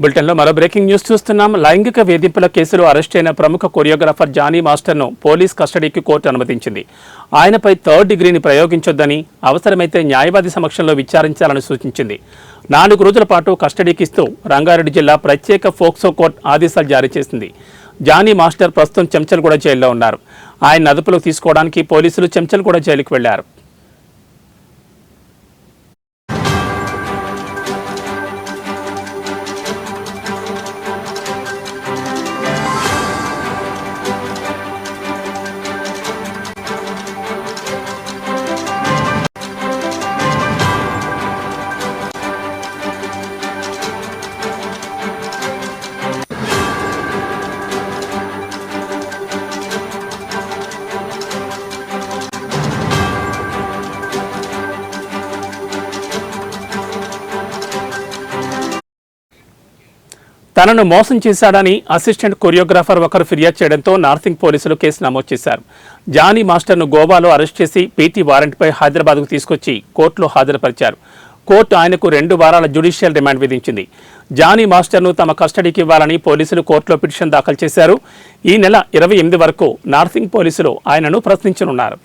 బులెటిన్లో మరో breaking news చూస్తున్నాం. లైంగిక వేధింపుల కేసులో అరెస్ట్ అయిన ప్రముఖ కొరియోగ్రాఫర్ జానీ మాస్టర్ను పోలీస్ కస్టడీకి కోర్టు అనుమతించింది. ఆయనపై 3rd డిగ్రీని ప్రయోగించొద్దని, అవసరమైతే న్యాయవాది సమక్షంలో విచారించాలని సూచించింది. 4 రోజుల పాటు కస్టడీకి ఇస్తూ రంగారెడ్డి జిల్లా ప్రత్యేక ఫోక్సో కోర్టు ఆదేశాలు జారీ చేసింది. జానీ మాస్టర్ ప్రస్తుతం చెంచల్గూడ జైల్లో ఉన్నారు. ఆయన అదుపులోకి తీసుకోవడానికి పోలీసులు చెంచల్గూడ జైలుకు వెళ్లారు. తనను మోసం చేశాడని అసిస్టెంట్ కొరియోగ్రాఫర్ ఒకరు ఫిర్యాదు చేయడంతో నార్సింగ్ పోలీసులు కేసు నమోదు చేశారు. జానీ మాస్టర్ను గోవాలో అరెస్ట్ చేసి పీటీ వారెంట్పై హైదరాబాద్కు తీసుకొచ్చి కోర్టులో హాజరుపరిచారు. కోర్టు ఆయనకు 2 వారాల జ్యుడిషియల్ రిమాండ్ విధించింది. జానీ మాస్టర్ను తమ కస్టడీకి ఇవ్వాలని పోలీసులు కోర్టులో పిటిషన్ దాఖలు చేశారు. ఈ నెల 28 వరకు నార్సింగ్ పోలీసులు ఆయనను ప్రశ్నించనున్నారు.